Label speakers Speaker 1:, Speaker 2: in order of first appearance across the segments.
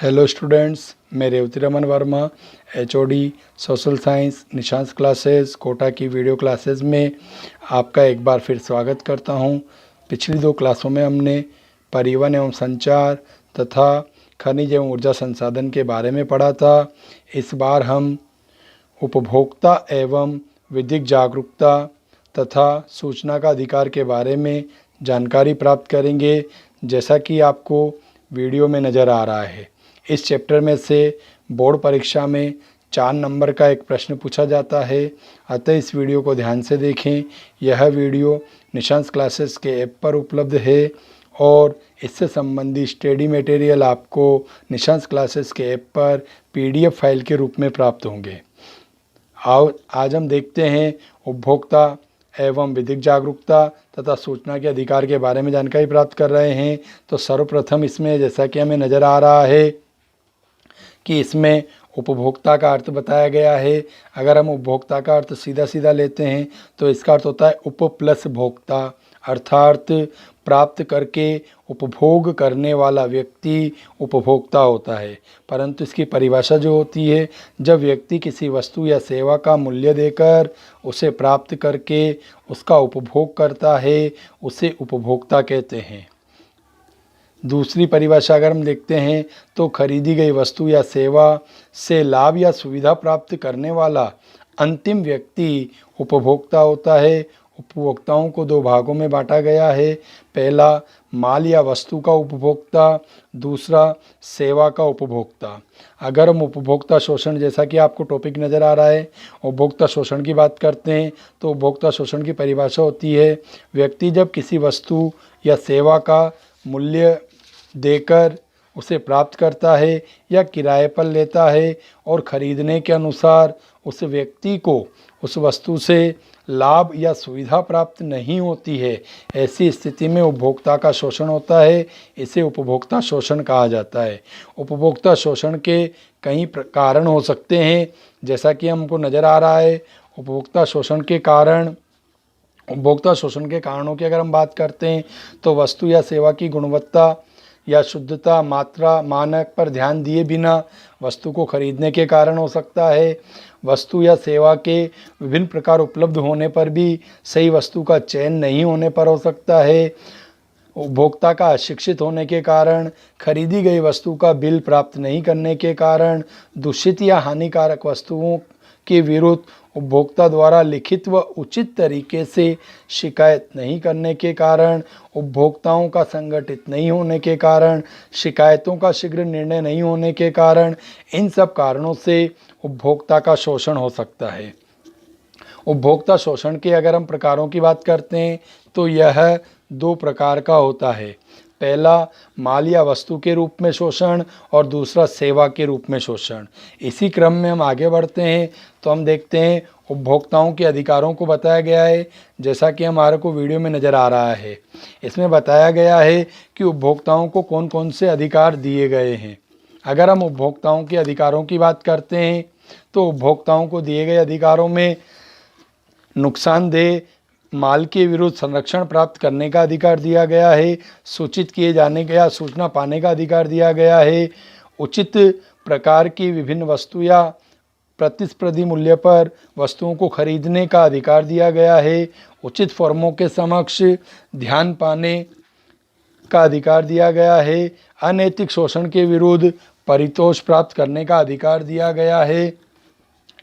Speaker 1: Hello students, मैं Revati Raman Verma HOD social science Nishans classes Kota की video classes में आपका एक बार फिर स्वागत करता हूं। पिछली दो क्लासों में हमने परिवहन एवं संचार तथा खनिज एवं ऊर्जा संसाधन के बारे में पढ़ा था। इस बार हम उपभोक्ता एवं विधिक जागरूकता तथा सूचना का अधिकार के बारे में जानकारी प्राप्त करेंगे। जैसा कि आपको वीडियो में नज़र आ रहा है, इस चैप्टर में से बोर्ड परीक्षा में 4 नंबर का एक प्रश्न पूछा जाता है। अतः इस वीडियो को ध्यान से देखें। यह वीडियो निशांस क्लासेस के ऐप पर उपलब्ध है और इससे संबंधित स्टडी मटेरियल आपको निशांस क्लासेस के ऐप पर PDF फाइल के रूप में प्राप्त होंगे। आज हम देखते हैं उपभोक्ता एवं विधिक जागरूकता तथा सूचना के अधिकार के बारे में जानकारी प्राप्त कर रहे हैं। तो सर्वप्रथम इसमें जैसा कि हमें नज़र आ रहा है कि इसमें उपभोक्ता का अर्थ बताया गया है। अगर हम उपभोक्ता का अर्थ सीधा सीधा लेते हैं तो इसका अर्थ होता है उप प्लस भोक्ता, अर्थात प्राप्त करके उपभोग करने वाला व्यक्ति उपभोक्ता होता है। परंतु इसकी परिभाषा जो होती है, जब व्यक्ति किसी वस्तु या सेवा का मूल्य देकर उसे प्राप्त करके उसका उपभोग करता है, उसे उपभोक्ता कहते हैं। दूसरी परिभाषा अगर हम देखते हैं तो खरीदी गई वस्तु या सेवा से लाभ या सुविधा प्राप्त करने वाला अंतिम व्यक्ति उपभोक्ता होता है। उपभोक्ताओं को 2 भागों में बांटा गया है। पहला माल या वस्तु का उपभोक्ता, दूसरा सेवा का उपभोक्ता। अगर हम उपभोक्ता शोषण, जैसा कि आपको टॉपिक नज़र आ रहा है, उपभोक्ता शोषण की बात करते हैं तो उपभोक्ता शोषण की परिभाषा होती है, व्यक्ति जब किसी वस्तु या सेवा का मूल्य देकर उसे प्राप्त करता है या किराए पर लेता है और ख़रीदने के अनुसार उस व्यक्ति को उस वस्तु से लाभ या सुविधा प्राप्त नहीं होती है, ऐसी स्थिति में उपभोक्ता का शोषण होता है। इसे उपभोक्ता शोषण कहा जाता है। उपभोक्ता शोषण के कई कारण हो सकते हैं, जैसा कि हमको नज़र आ रहा है। उपभोक्ता शोषण के कारणों की अगर हम बात करते हैं तो वस्तु या सेवा की गुणवत्ता या शुद्धता, मात्रा, मानक पर ध्यान दिए बिना वस्तु को खरीदने के कारण हो सकता है। वस्तु या सेवा के विभिन्न प्रकार उपलब्ध होने पर भी सही वस्तु का चयन नहीं होने पर हो सकता है। उपभोक्ता का अशिक्षित होने के कारण, खरीदी गई वस्तु का बिल प्राप्त नहीं करने के कारण, दूषित या हानिकारक वस्तुओं के विरुद्ध उपभोक्ता द्वारा लिखित व उचित तरीके से शिकायत नहीं करने के कारण, उपभोक्ताओं का संगठित नहीं होने के कारण, शिकायतों का शीघ्र निर्णय नहीं होने के कारण, इन सब कारणों से उपभोक्ता का शोषण हो सकता है। उपभोक्ता शोषण के अगर हम प्रकारों की बात करते हैं तो यह 2 प्रकार का होता है। पहला माल या वस्तु के रूप में शोषण और दूसरा सेवा के रूप में शोषण। इसी क्रम में हम आगे बढ़ते हैं तो हम देखते हैं उपभोक्ताओं के अधिकारों को बताया गया है, जैसा कि हमारे को वीडियो में नज़र आ रहा है। इसमें बताया गया है कि उपभोक्ताओं को कौन कौन से अधिकार दिए गए हैं। अगर हम उपभोक्ताओं के अधिकारों की बात करते हैं तो उपभोक्ताओं को दिए गए अधिकारों में नुकसानदेह माल के विरुद्ध संरक्षण प्राप्त करने का अधिकार दिया गया है, सूचित किए जाने का या सूचना पाने का अधिकार दिया गया है, उचित प्रकार की विभिन्न वस्तु या प्रतिस्पर्धी मूल्य पर वस्तुओं को खरीदने का अधिकार दिया गया है, उचित फर्मों के समक्ष ध्यान पाने का अधिकार दिया गया है, अनैतिक शोषण के विरुद्ध परितोष प्राप्त करने का अधिकार दिया गया है।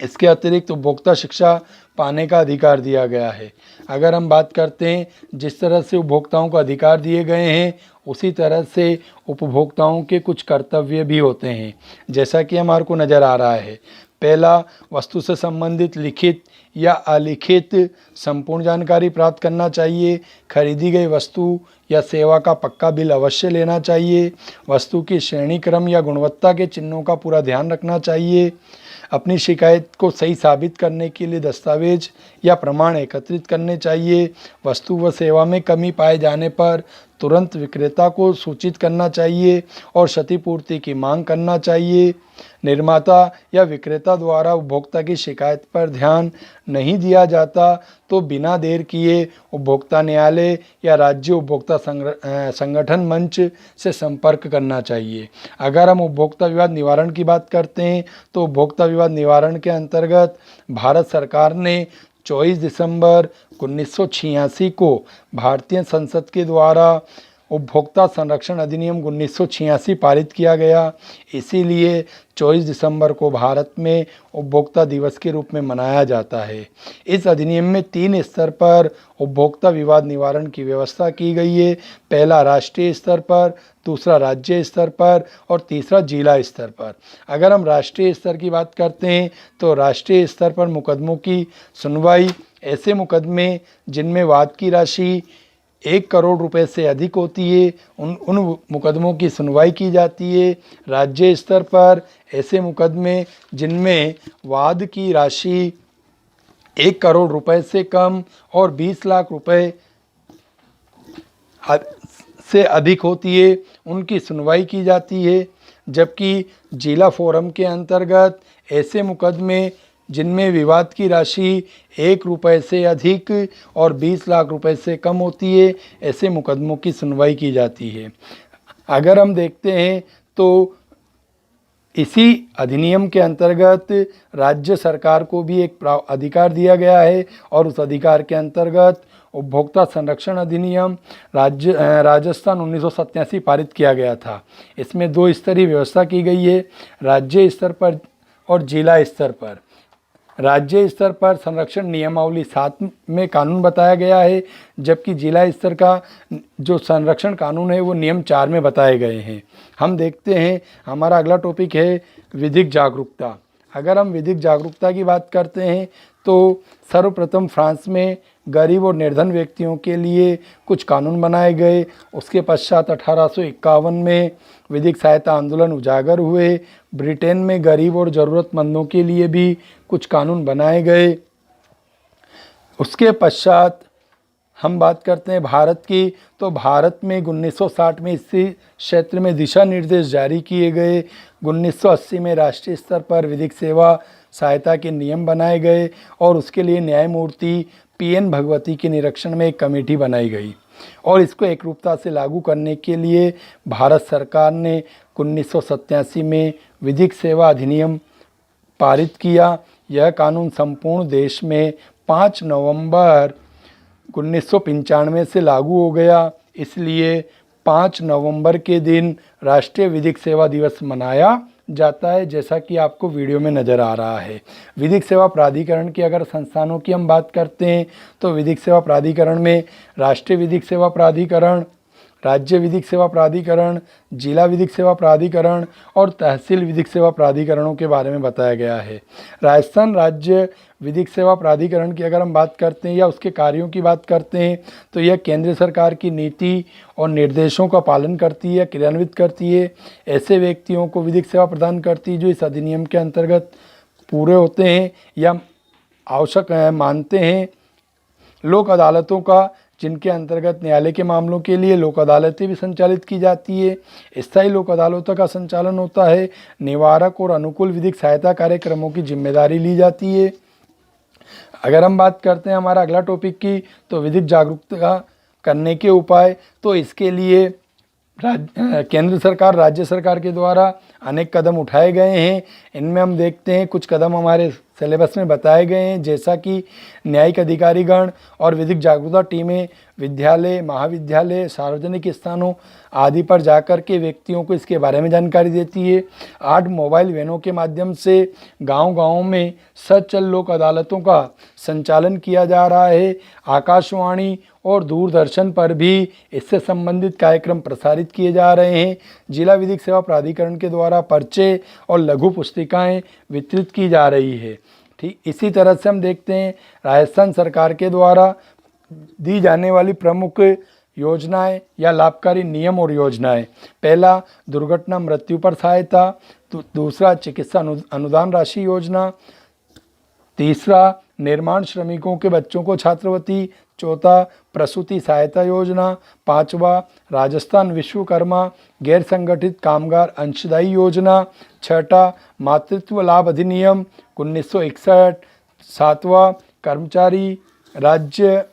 Speaker 1: इसके अतिरिक्त उपभोक्ता शिक्षा पाने का अधिकार दिया गया है। अगर हम बात करते हैं जिस तरह से उपभोक्ताओं को अधिकार दिए गए हैं, उसी तरह से उपभोक्ताओं के कुछ कर्तव्य भी होते हैं, जैसा कि हमारे को नज़र आ रहा है। पहला, वस्तु से संबंधित लिखित या अलिखित संपूर्ण जानकारी प्राप्त करना चाहिए। खरीदी गई वस्तु या सेवा का पक्का बिल अवश्य लेना चाहिए। वस्तु की श्रेणी क्रम या गुणवत्ता के चिन्हों का पूरा ध्यान रखना चाहिए। अपनी शिकायत को सही साबित करने के लिए दस्तावेज या प्रमाण एकत्रित करने चाहिए। वस्तु व सेवा में कमी पाए जाने पर तुरंत विक्रेता को सूचित करना चाहिए और क्षतिपूर्ति की मांग करना चाहिए। निर्माता या विक्रेता द्वारा उपभोक्ता की शिकायत पर ध्यान नहीं दिया जाता तो बिना देर किए उपभोक्ता न्यायालय या राज्य उपभोक्ता संगठन मंच से संपर्क करना चाहिए। अगर हम उपभोक्ता विवाद निवारण की बात करते हैं तो उपभोक्ता विवाद निवारण के अंतर्गत भारत सरकार ने 24 दिसंबर 1986 को भारतीय संसद के द्वारा उपभोक्ता संरक्षण अधिनियम 1986 पारित किया गया। इसीलिए 24 दिसंबर को भारत में उपभोक्ता दिवस के रूप में मनाया जाता है। इस अधिनियम में 3 स्तर पर उपभोक्ता विवाद निवारण की व्यवस्था की गई है। पहला राष्ट्रीय स्तर पर, दूसरा राज्य स्तर पर और तीसरा जिला स्तर पर। अगर हम राष्ट्रीय स्तर की बात करते हैं तो राष्ट्रीय स्तर पर मुकदमों की सुनवाई, ऐसे मुकदमे जिनमें वाद की राशि 1 करोड़ रुपए से अधिक होती है, उन मुकदमों की सुनवाई की जाती है। राज्य स्तर पर ऐसे मुकदमे जिनमें वाद की राशि 1 करोड़ रुपए से कम और 20 लाख रुपए से अधिक होती है, उनकी सुनवाई की जाती है। जबकि जिला फोरम के अंतर्गत ऐसे मुकदमे जिनमें विवाद की राशि 1 रुपये से अधिक और 20 लाख रुपए से कम होती है, ऐसे मुकदमों की सुनवाई की जाती है। अगर हम देखते हैं तो इसी अधिनियम के अंतर्गत राज्य सरकार को भी एक अधिकार दिया गया है और उस अधिकार के अंतर्गत उपभोक्ता संरक्षण अधिनियम राजस्थान 1987 पारित किया गया था। इसमें 2 स्तरीय व्यवस्था की गई है, राज्य स्तर पर और जिला स्तर पर। राज्य स्तर पर संरक्षण नियमावली 7 में कानून बताया गया है, जबकि जिला स्तर का जो संरक्षण कानून है वो नियम 4 में बताए गए हैं। हम देखते हैं, हमारा अगला टॉपिक है विधिक जागरूकता। अगर हम विधिक जागरूकता की बात करते हैं तो सर्वप्रथम फ्रांस में गरीब और निर्धन व्यक्तियों के लिए कुछ कानून बनाए गए। उसके पश्चात 1851 में विधिक सहायता आंदोलन उजागर हुए। ब्रिटेन में गरीब और ज़रूरतमंदों के लिए भी कुछ कानून बनाए गए। उसके पश्चात हम बात करते हैं भारत की, तो भारत में 1960 में इसी क्षेत्र में दिशा निर्देश जारी किए गए। 1980 में राष्ट्रीय स्तर पर विधिक सेवा सहायता के नियम बनाए गए और उसके लिए न्यायमूर्ति PN भगवती के निरीक्षण में एक कमेटी बनाई गई और इसको एकरूपता से लागू करने के लिए भारत सरकार ने 1987 में विधिक सेवा अधिनियम पारित किया। यह कानून संपूर्ण देश में 5 नवंबर 1995 से लागू हो गया। इसलिए 5 नवंबर के दिन राष्ट्रीय विधिक सेवा दिवस मनाया जाता है, जैसा कि आपको वीडियो में नज़र आ रहा है। विधिक सेवा प्राधिकरण की अगर संस्थानों की हम बात करते हैं तो विधिक सेवा प्राधिकरण में राष्ट्रीय विधिक सेवा प्राधिकरण, राज्य विधिक सेवा प्राधिकरण, जिला विधिक सेवा प्राधिकरण और तहसील विधिक सेवा प्राधिकरणों के बारे में बताया गया है। राजस्थान राज्य विधिक सेवा प्राधिकरण की अगर हम बात करते हैं या उसके कार्यों की बात करते हैं तो यह केंद्र सरकार की नीति और निर्देशों का पालन करती है, क्रियान्वित करती है। ऐसे व्यक्तियों को विधिक सेवा प्रदान करती है जो इस अधिनियम के अंतर्गत पूरे होते हैं या आवश्यक मानते हैं। लोक अदालतों का, जिनके अंतर्गत न्यायालय के मामलों के लिए लोक अदालतें भी संचालित की जाती है। स्थायी लोक अदालतों का संचालन होता है। निवारक और अनुकूल विधिक सहायता कार्यक्रमों की जिम्मेदारी ली जाती है। अगर हम बात करते हैं हमारा अगला टॉपिक की, तो विधिक जागरूकता करने के उपाय, तो इसके लिए केंद्र सरकार, राज्य सरकार के द्वारा अनेक कदम उठाए गए हैं। इनमें हम देखते हैं कुछ कदम हमारे सिलेबस में बताए गए हैं, जैसा कि न्यायिक अधिकारीगण और विधिक जागरूकता टीमें विद्यालय, महाविद्यालय, सार्वजनिक स्थानों आदि पर जाकर के व्यक्तियों को इसके बारे में जानकारी देती है। 8 मोबाइल वैनों के माध्यम से गांव-गांव में सचल लोक अदालतों का संचालन किया जा रहा है। आकाशवाणी और दूरदर्शन पर भी इससे संबंधित कार्यक्रम प्रसारित किए जा रहे हैं। जिला विधिक सेवा प्राधिकरण के द्वारा पर्चे और लघु पुस्तिकाएं वितरित की जा रही है। ठीक इसी तरह से हम देखते हैं राजस्थान सरकार के द्वारा दी जाने वाली प्रमुख योजनाएं या लाभकारी नियम और योजनाएं। पहला, दुर्घटना मृत्यु पर सहायता। दूसरा, चिकित्सा अनुदान राशि योजना। तीसरा, निर्माण श्रमिकों के बच्चों को छात्रवृत्ति। चौथा, प्रसूति सहायता योजना। पांचवा, राजस्थान विश्वकर्मा गैर संगठित कामगार अंशदायी योजना। छठा, मातृत्व लाभ अधिनियम 1961। सातवां, कर्मचारी राज्य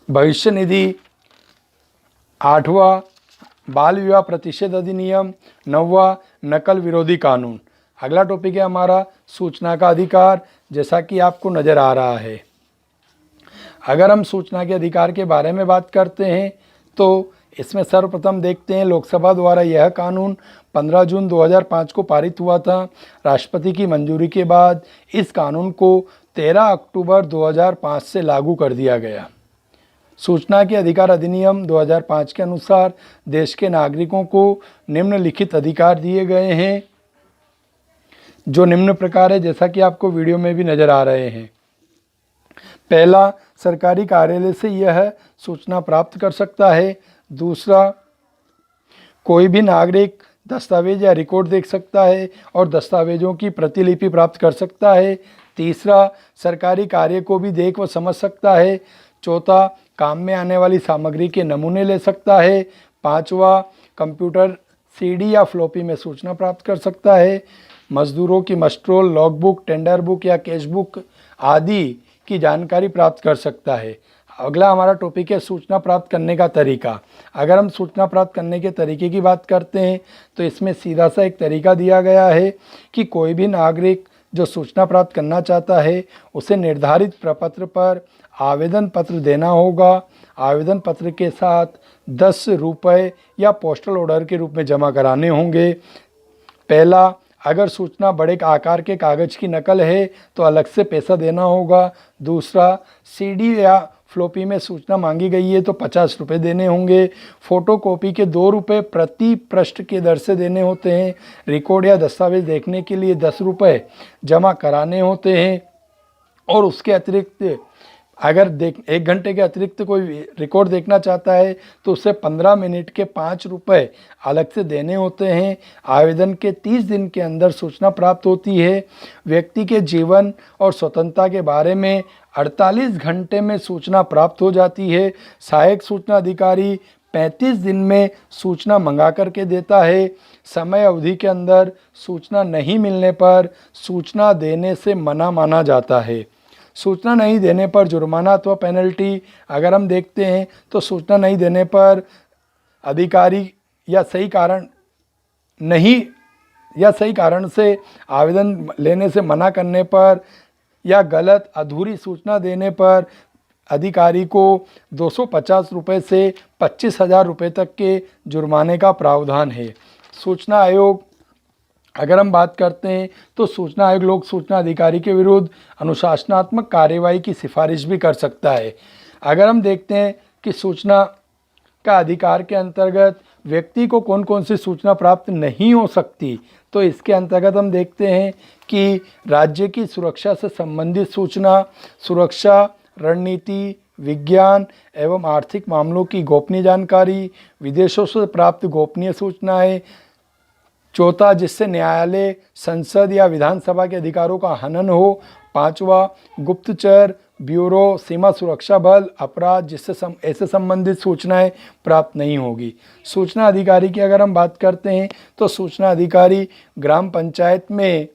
Speaker 1: भविष्य निधि, 8वां बाल विवाह प्रतिषेध अधिनियम, 9वां नकल विरोधी कानून। अगला टॉपिक है हमारा सूचना का अधिकार, जैसा कि आपको नज़र आ रहा है। अगर हम सूचना के अधिकार के बारे में बात करते हैं तो इसमें सर्वप्रथम देखते हैं लोकसभा द्वारा यह कानून 15 जून 2005 को पारित हुआ था। राष्ट्रपति की मंजूरी के बाद इस कानून को 13 अक्टूबर 2005 से लागू कर दिया गया। सूचना के अधिकार अधिनियम 2005 के अनुसार देश के नागरिकों को निम्नलिखित अधिकार दिए गए हैं, जो निम्न प्रकार है, जैसा कि आपको वीडियो में भी नज़र आ रहे हैं। पहला, सरकारी कार्यालय से यह सूचना प्राप्त कर सकता है। दूसरा, कोई भी नागरिक दस्तावेज या रिकॉर्ड देख सकता है और दस्तावेजों की प्रतिलिपि प्राप्त कर सकता है। तीसरा, सरकारी कार्य को भी देख व समझ सकता है। चौथा, काम में आने वाली सामग्री के नमूने ले सकता है। पांचवा, कंप्यूटर सीडी या फ्लॉपी में सूचना प्राप्त कर सकता है। मजदूरों की मस्ट्रोल, लॉगबुक, टेंडर बुक या कैश बुक आदि की जानकारी प्राप्त कर सकता है। अगला हमारा टॉपिक है सूचना प्राप्त करने का तरीका। अगर हम सूचना प्राप्त करने के तरीके की बात करते हैं तो इसमें सीधा सा एक तरीका दिया गया है कि कोई भी नागरिक जो सूचना प्राप्त करना चाहता है उसे निर्धारित प्रपत्र पर आवेदन पत्र देना होगा। आवेदन पत्र के साथ 10 रुपये या पोस्टल ऑर्डर के रूप में जमा कराने होंगे। पहला, अगर सूचना बड़े आकार के कागज़ की नकल है तो अलग से पैसा देना होगा। दूसरा, सीडी या फ्लॉपी में सूचना मांगी गई है तो 50 रुपये देने होंगे। फ़ोटोकॉपी के 2 रुपये प्रति पृष्ठ के दर से देने होते हैं। रिकॉर्ड या दस्तावेज देखने के लिए 10 रुपये जमा कराने होते हैं। और उसके अतिरिक्त अगर 1 घंटे के अतिरिक्त कोई रिकॉर्ड देखना चाहता है तो उसे 15 मिनट के 5 रुपये अलग से देने होते हैं। आवेदन के 30 दिन के अंदर सूचना प्राप्त होती है। व्यक्ति के जीवन और स्वतंत्रता के बारे में 48 घंटे में सूचना प्राप्त हो जाती है। सहायक सूचना अधिकारी 35 दिन में सूचना मंगा करके देता है। समय अवधि के अंदर सूचना नहीं मिलने पर सूचना देने से मना माना जाता है। सूचना नहीं देने पर जुर्माना अथवा पेनल्टी। अगर हम देखते हैं तो सूचना नहीं देने पर अधिकारी या सही कारण से आवेदन लेने से मना करने पर या गलत अधूरी सूचना देने पर अधिकारी को 250 रुपये से 25,000 रुपये तक के जुर्माने का प्रावधान है। सूचना आयोग, अगर हम बात करते हैं तो सूचना आयोग लोक सूचना अधिकारी के विरुद्ध अनुशासनात्मक कार्यवाही की सिफारिश भी कर सकता है। अगर हम देखते हैं कि सूचना का अधिकार के अंतर्गत व्यक्ति को कौन कौन सी सूचना प्राप्त नहीं हो सकती, तो इसके अंतर्गत हम देखते हैं कि राज्य की सुरक्षा से संबंधित सूचना, सुरक्षा रणनीति, विज्ञान एवं आर्थिक मामलों की गोपनीय जानकारी, विदेशों से प्राप्त गोपनीय सूचनाएं। चौथा, जिससे न्यायालय, संसद या विधानसभा के अधिकारों का हनन हो। पांचवा, गुप्तचर, ब्यूरो, सीमा सुरक्षा बल, अपराध, जिससे ऐसे संबंधित सूचनाएं प्राप्त नहीं होगी। सूचना अधिकारी की अगर हम बात करते हैं तो सूचना अधिकारी ग्राम पंचायत में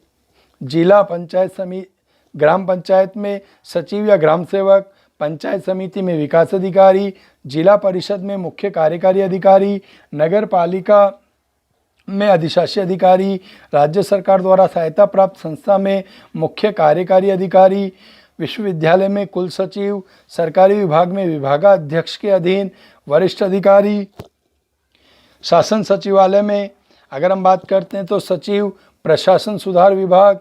Speaker 1: जिला पंचायत समिति, ग्राम पंचायत में सचिव या ग्राम सेवक, पंचायत समिति में विकास अधिकारी, जिला परिषद में मुख्य कार्यकारी अधिकारी, नगर पालिका में अधिशासी अधिकारी, राज्य सरकार द्वारा सहायता प्राप्त संस्था में मुख्य कार्यकारी अधिकारी, विश्वविद्यालय में कुल सचिव, सरकारी विभाग में विभागाध्यक्ष के अधीन वरिष्ठ अधिकारी, शासन सचिवालय में अगर हम बात करते हैं तो सचिव, प्रशासन सुधार विभाग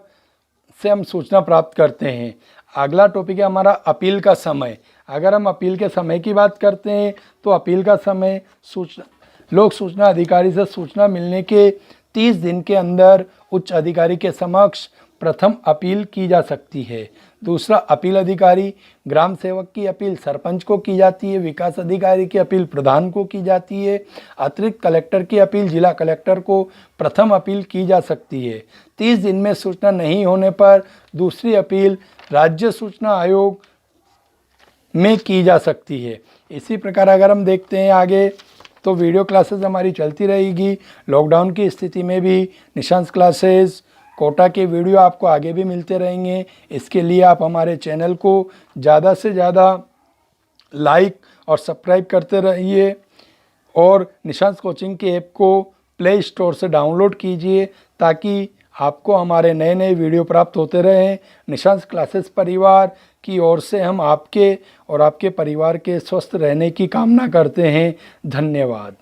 Speaker 1: से हम सूचना प्राप्त करते हैं। अगला टॉपिक है हमारा अपील का समय। अगर हम अपील के समय की बात करते हैं तो अपील का समय लोक सूचना अधिकारी से सूचना मिलने के 30 दिन के अंदर उच्च अधिकारी के समक्ष प्रथम अपील की जा सकती है। दूसरा, अपील अधिकारी, ग्राम सेवक की अपील सरपंच को की जाती है, विकास अधिकारी की अपील प्रधान को की जाती है, अतिरिक्त कलेक्टर की अपील जिला कलेक्टर को प्रथम अपील की जा सकती है। 30 दिन में सूचना नहीं होने पर दूसरी अपील राज्य सूचना आयोग में की जा सकती है। इसी प्रकार अगर हम देखते हैं आगे तो वीडियो क्लासेस हमारी चलती रहेगी। लॉकडाउन की स्थिति में भी निशांत क्लासेस, कोटा के वीडियो आपको आगे भी मिलते रहेंगे। इसके लिए आप हमारे चैनल को ज़्यादा से ज़्यादा लाइक और सब्सक्राइब करते रहिए और निशांत कोचिंग के ऐप को प्ले स्टोर से डाउनलोड कीजिए ताकि आपको हमारे नए नए वीडियो प्राप्त होते रहें। निशांत क्लासेस परिवार की ओर से हम आपके और आपके परिवार के स्वस्थ रहने की कामना करते हैं। धन्यवाद।